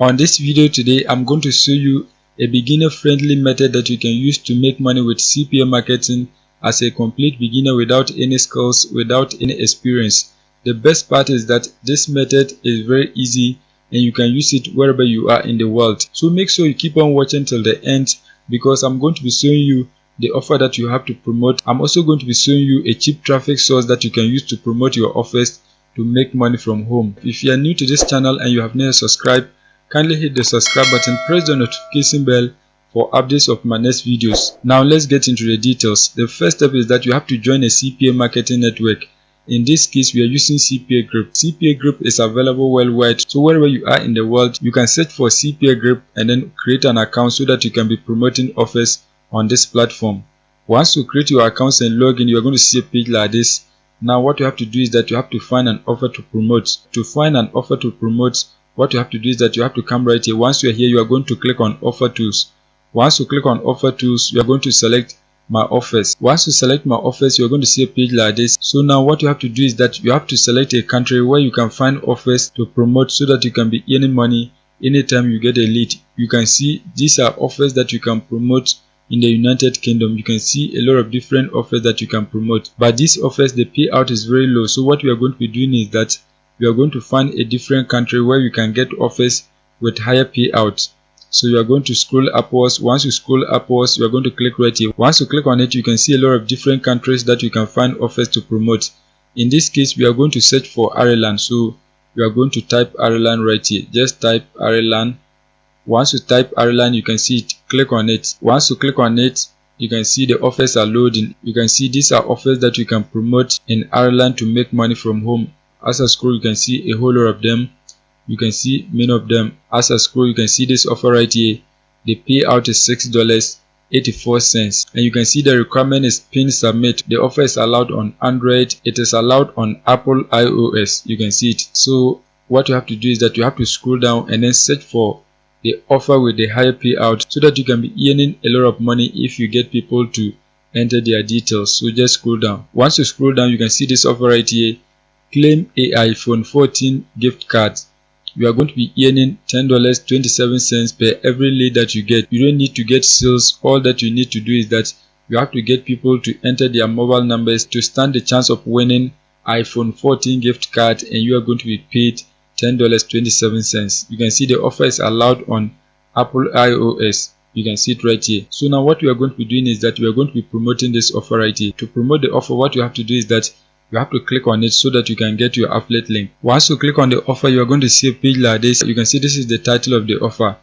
On this video today, I'm going to show you a beginner-friendly method that you can use to make money with CPA marketing as a complete beginner without any skills, without any experience. The best part is that this method is very easy and you can use it wherever you are in the world. So make sure you keep on watching till the end, because I'm going to be showing you the offer that you have to promote. I'm also going to be showing you a cheap traffic source that you can use to promote your offers to make money from home. If you are new to this channel and you have never subscribed, kindly hit the subscribe button, press the notification bell for updates of my next videos. Now let's get into the details. The first step is that you have to join a CPA marketing network. In this case, we are using CPA Group. CPA Group is available worldwide, so wherever you are in the world, you can search for CPA Group and then create an account so that you can be promoting offers on this platform. Once you create your accounts and log in, you are going to see a page like this. Now what you have to do is that you have to find an offer to promote. To find an offer to promote, what you have to do is that you have to come right here. Once you are here, you are going to click on offer tools. Once you click on offer tools, you are going to select my offers. Once you select my offers, you are going to see a page like this. So now what you have to do is that you have to select a country where you can find offers to promote so that you can be earning money anytime you get a lead. You can see these are offers that you can promote in the United Kingdom. You can see a lot of different offers that you can promote, but these offers, the payout is very low. So what we are going to be doing is that we are going to find a different country where you can get offers with higher payouts. So you are going to scroll upwards. Once you scroll upwards, you are going to click right here. Once you click on it, you can see a lot of different countries that you can find offers to promote. In this case, we are going to search for Ireland. So you are going to type Ireland right here. Just type Ireland. Once you type Ireland, you can see it. Click on it. Once you click on it, you can see the offers are loading. You can see these are offers that you can promote in Ireland to make money from home. As I scroll, you can see a whole lot of them. You can see many of them. As I scroll, you can see this offer right here. The payout is $6.84, and you can see the requirement is pin submit. The offer is allowed on Android. It is allowed on Apple iOS. You can see it. So what you have to do is that you have to scroll down and then search for the offer with the higher payout so that you can be earning a lot of money if you get people to enter their details. So just scroll down. Once you scroll down, you can see this offer right here. Claim a iPhone 14 gift card. You are going to be earning $10.27 per every lead that you get. You don't need to get sales. All that you need to do is that you have to get people to enter their mobile numbers to stand the chance of winning iPhone 14 gift card, and you are going to be paid $10.27. You can see the offer is allowed on Apple iOS. You can see it right here. So now what we are going to be doing is that we are going to be promoting this offer right here. To promote the offer, what you have to do is that you have to click on it so that you can get your affiliate link. Once you click on the offer, you are going to see a page like this. You can see this is the title of the offer.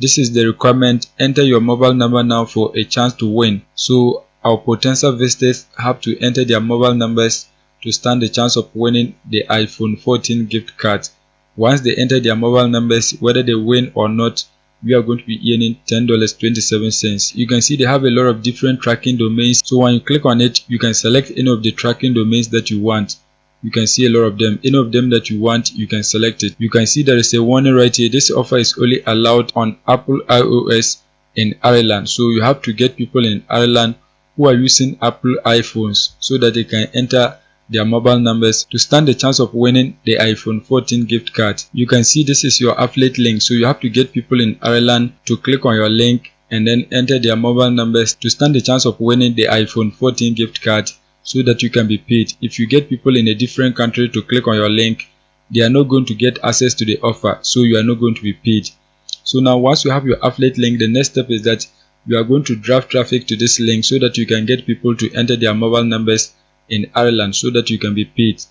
This is the requirement. Enter your mobile number now for a chance to win. So our potential visitors have to enter their mobile numbers to stand the chance of winning the iPhone 14 gift card. Once they enter their mobile numbers, whether they win or not, we are going to be earning $10.27. You can see they have a lot of different tracking domains. So when you click on it, you can select any of the tracking domains that you want. You can see a lot of them. Any of them that you want, you can select it. You can see there is a warning right here. This offer is only allowed on Apple iOS in Ireland. So you have to get people in Ireland who are using Apple iPhones so that they can enter their mobile numbers to stand the chance of winning the iPhone 14 gift card. You can see this is your affiliate link. So you have to get people in Ireland to click on your link and then enter their mobile numbers to stand the chance of winning the iPhone 14 gift card so that you can be paid. If you get people in a different country to click on your link, they are not going to get access to the offer, so you are not going to be paid. So now once you have your affiliate link, the next step is that you are going to drive traffic to this link so that you can get people to enter their mobile numbers in Ireland so that you can be paid.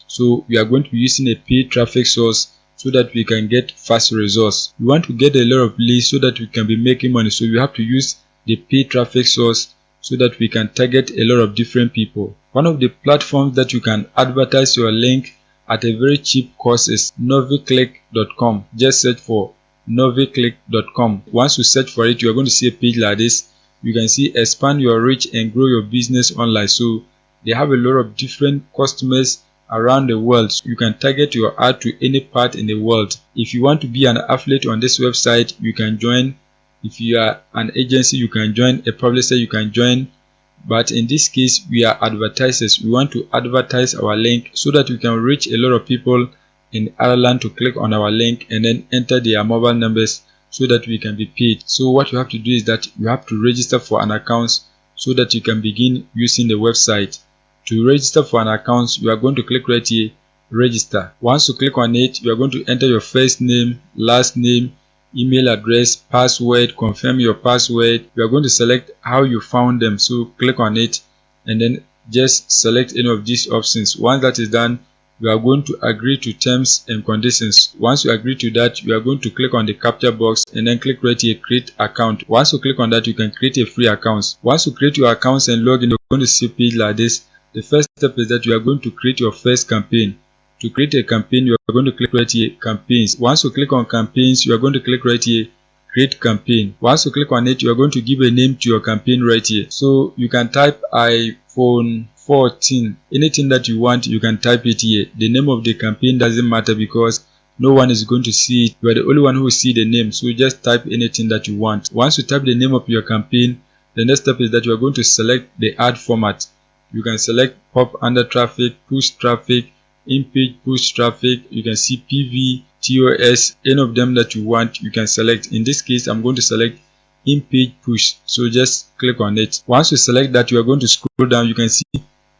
So we are going to be using a paid traffic source so that we can get fast results. We want to get a lot of leads so that we can be making money. So we have to use the paid traffic source so that we can target a lot of different people. One of the platforms that you can advertise your link at a very cheap cost is noviclick.com. Just search for noviclick.com. Once you search for it, you are going to see a page like this. You can see expand your reach and grow your business online. So they have a lot of different customers around the world. You can target your ad to any part in the world. If you want to be an affiliate on this website, you can join. If you are an agency, you can join. A publisher, you can join. But in this case, we are advertisers. We want to advertise our link so that we can reach a lot of people in Ireland to click on our link and then enter their mobile numbers so that we can be paid. So what you have to do is that you have to register for an account so that you can begin using the website. To register for an account, you are going to click right here, register. Once you click on it, you are going to enter your first name, last name, email address, password, confirm your password. You are going to select how you found them, so click on it and then just select any of these options. Once that is done, you are going to agree to terms and conditions. Once you agree to that, you are going to click on the captcha box and then click right here, create account. Once you click on that, you can create a free account. Once you create your accounts and log in, you're going to see a page like this. The first step is that you are going to create your first campaign. To create a campaign, you are going to click right here, campaigns. Once you click on campaigns, you are going to click right here, create campaign. Once you click on it, you are going to give a name to your campaign right here. So you can type iPhone 14, anything that you want, you can type it here. The name of the campaign doesn't matter because no one is going to see it. You are the only one who will see the name, so just type anything that you want. Once you type the name of your campaign, the next step is that you are going to select the ad format. You can select pop under traffic, push traffic, in-page push traffic. You can see PV, TOS, any of them that you want, you can select. In this case, I'm going to select in-page push, so just click on it. Once you select that, you are going to scroll down. You can see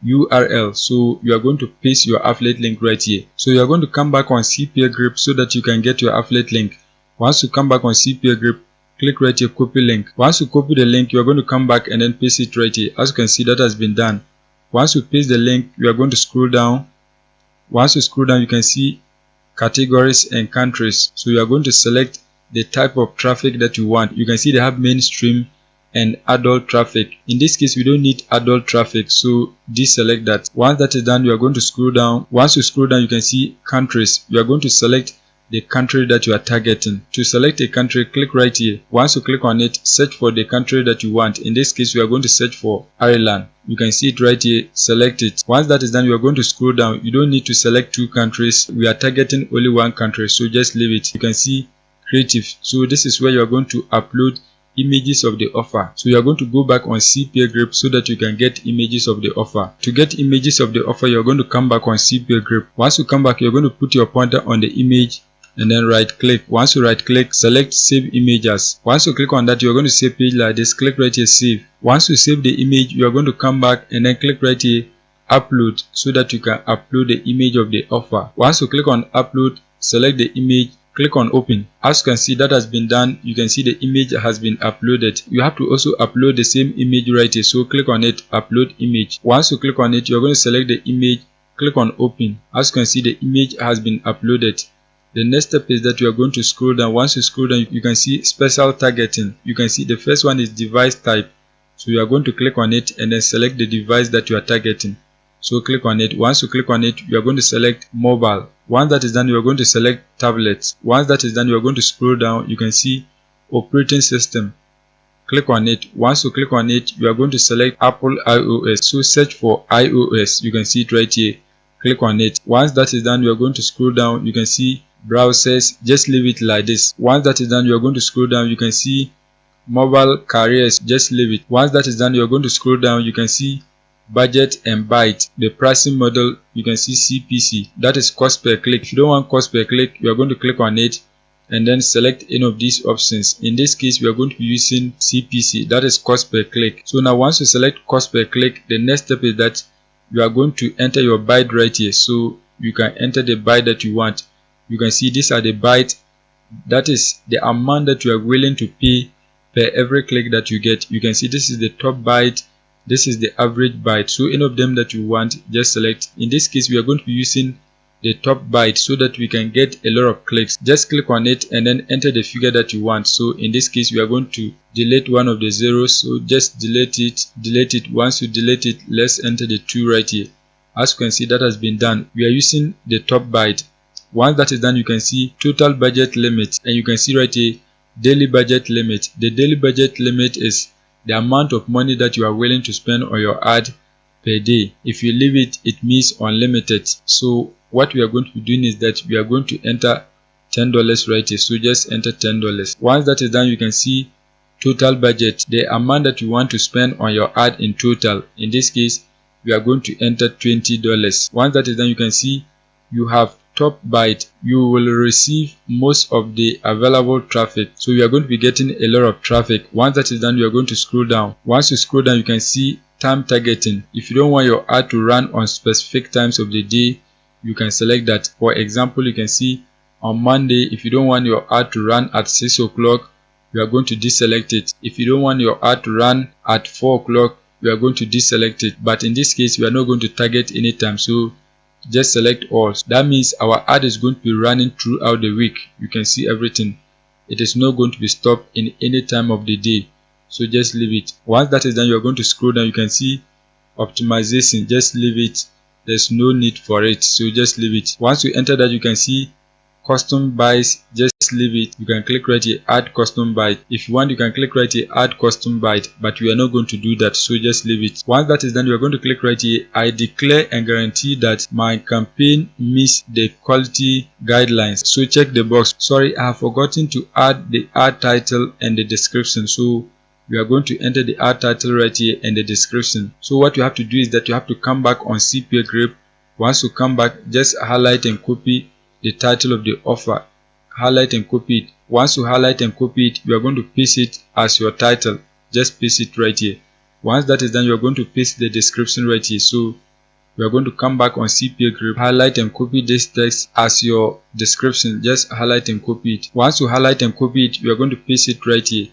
URL, so you are going to paste your affiliate link right here. So you are going to come back on CPA grip so that you can get your affiliate link. Once you come back on CPA grip, click right here, copy link. Once you copy the link, you are going to come back and then paste it right here. As you can see, that has been done. Once you paste the link, you are going to scroll down. Once you scroll down, you can see categories and countries. So you are going to select the type of traffic that you want. You can see they have mainstream and adult traffic. In this case, we don't need adult traffic, so deselect that. Once that is done, you are going to scroll down. Once you scroll down, you can see countries. You are going to select the country that you are targeting. To select a country, click right here. Once you click on it, search for the country that you want. In this case, we are going to search for Ireland. You can see it right here, select it. Once that is done, you are going to scroll down. You don't need to select two countries. We are targeting only one country, so just leave it. You can see creative. So this is where you are going to upload images of the offer. So you are going to go back on CPA grip so that you can get images of the offer. To get images of the offer, you are going to come back on CPA grip. Once you come back, you are going to put your pointer on the image and then right click. Once you right click, select save images. Once you click on that, you are going to save page like this. Click right here, save. Once you save the image, you are going to come back and then click right here, upload, so that you can upload the image of the offer. Once you click on upload, select the image, click on open. As you can see, that has been done. You can see the image has been uploaded. You have to also upload the same image right here, so click on it, upload image. Once you click on it, you are going to select the image, click on open. As you can see, the image has been uploaded. The next step is that you are going to scroll down. Once you scroll down, you can see special targeting. You can see the first one is device type, so you are going to click on it and then select the device that you are targeting. So click on it. Once you click on it, you are going to select mobile. Once that is done, you are going to select tablets. Once that is done, you are going to scroll down. You can see operating system. Click on it. Once you click on it, you are going to select Apple iOS. So search for iOS. You can see it right here. Click on it. Once that is done, you are going to scroll down. You can see browsers. Just leave it like this. Once that is done, you are going to scroll down. You can see mobile carriers. Just leave it. Once that is done, you are going to scroll down. You can see budget and byte. The pricing model, you can see CPC, that is cost per click. If you don't want cost per click, you are going to click on it and then select any of these options. In this case, we are going to be using CPC, that is cost per click. So now once you select cost per click, the next step is that you are going to enter your byte right here. So you can enter the byte that you want. You can see these are the byte, that is the amount that you are willing to pay per every click that you get. You can see this is the top byte, this is the average byte. So any of them that you want, just select. In this case, we are going to be using the top byte so that we can get a lot of clicks. Just click on it and then enter the figure that you want. So in this case, we are going to delete one of the zeros, so just delete it. Once you delete it, let's enter the 2 right here. As you can see, that has been done. We are using the top byte. Once that is done, you can see total budget limit, and you can see right here daily budget limit. The daily budget limit is the amount of money that you are willing to spend on your ad per day. If you leave it, it means unlimited. So what we are going to be doing is that we are going to enter $10 right here. So just enter $10. Once that is done, you can see total budget, the amount that you want to spend on your ad in total. In this case, we are going to enter $20. Once that is done, you can see you have top byte, you will receive most of the available traffic. So you are going to be getting a lot of traffic. Once that is done, you are going to scroll down. Once you scroll down, you can see time targeting. If you don't want your ad to run on specific times of the day, you can select that. For example, you can see on Monday, if you don't want your ad to run at 6 o'clock, you are going to deselect it. If you don't want your ad to run at 4 o'clock, you are going to deselect it. But in this case, we are not going to target any time, so just select all. That means our ad is going to be running throughout the week. You can see everything. It is not going to be stopped in any time of the day, so just leave it. Once that is done, you are going to scroll down. You can see optimization. Just leave it. There's no need for it, so just leave it. Once you enter that, you can see custom buys. Just leave it. You can click right here, add custom byte. If you want, you can click right here, add custom byte, but we are not going to do that, so just leave it. Once that is done, you are going to click right here, I declare and guarantee that my campaign meets the quality guidelines. So check the box. Sorry, I have forgotten to add the ad title and the description, so we are going to enter the ad title right here and the description. So what you have to do is that you have to come back on CPA Grip. Once you come back, just highlight and copy the title of the offer. Highlight and copy it. Once you highlight and copy it, you are going to paste it as your title. Just paste it right here. Once that is done, you are going to paste the description right here. So you are going to come back on CPA Grip, highlight and copy this text as your description. Just highlight and copy it. Once you highlight and copy it, you are going to paste it right here.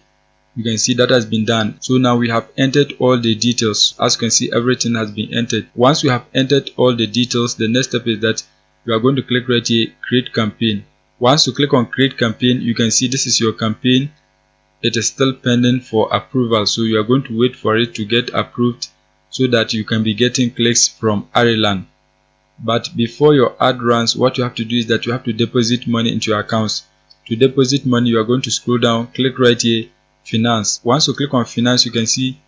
You can see that has been done. So now we have entered all the details. As you can see, everything has been entered. Once you have entered all the details, the next step is that you are going to click right here, create campaign. Once you click on create campaign, you can see this is your campaign. It is still pending for approval, so you are going to wait for it to get approved so that you can be getting clicks from Ireland. But before your ad runs, what you have to do is that you have to deposit money into your accounts. To deposit money, you are going to scroll down, click right here, finance. Once you click on finance, you can see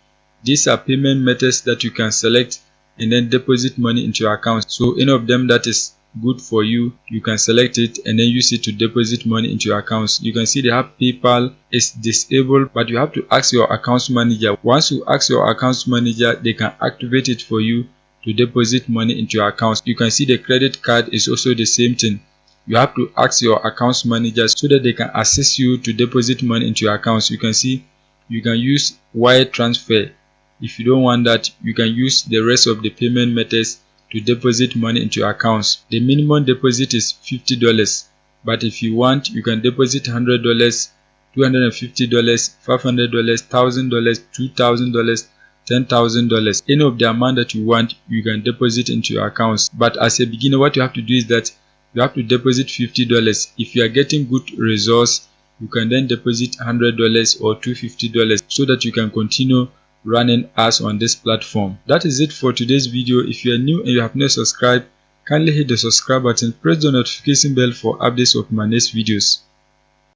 these are payment methods that you can select and then deposit money into your account. So any of them that is good for you, you can select it and then use it to deposit money into your accounts. You can see they have PayPal is disabled, but you have to ask your accounts manager. Once you ask your accounts manager, they can activate it for you to deposit money into your accounts. You can see the credit card is also the same thing. You have to ask your accounts manager so that they can assist you to deposit money into your accounts. You can see you can use wire transfer. If you don't want that, you can use the rest of the payment methods to deposit money into your accounts. The minimum deposit is $50, but if you want, you can deposit $100, $250, $500, $1,000, $2,000, $10,000. Any of the amount that you want, you can deposit into your accounts. But as a beginner, what you have to do is that you have to deposit $50. If you are getting good results, you can then deposit $100 or $250 so that you can continue running ads on this platform. That is it for today's video. If you are new and you have not subscribed, kindly hit the subscribe button, press the notification bell for updates of my next videos.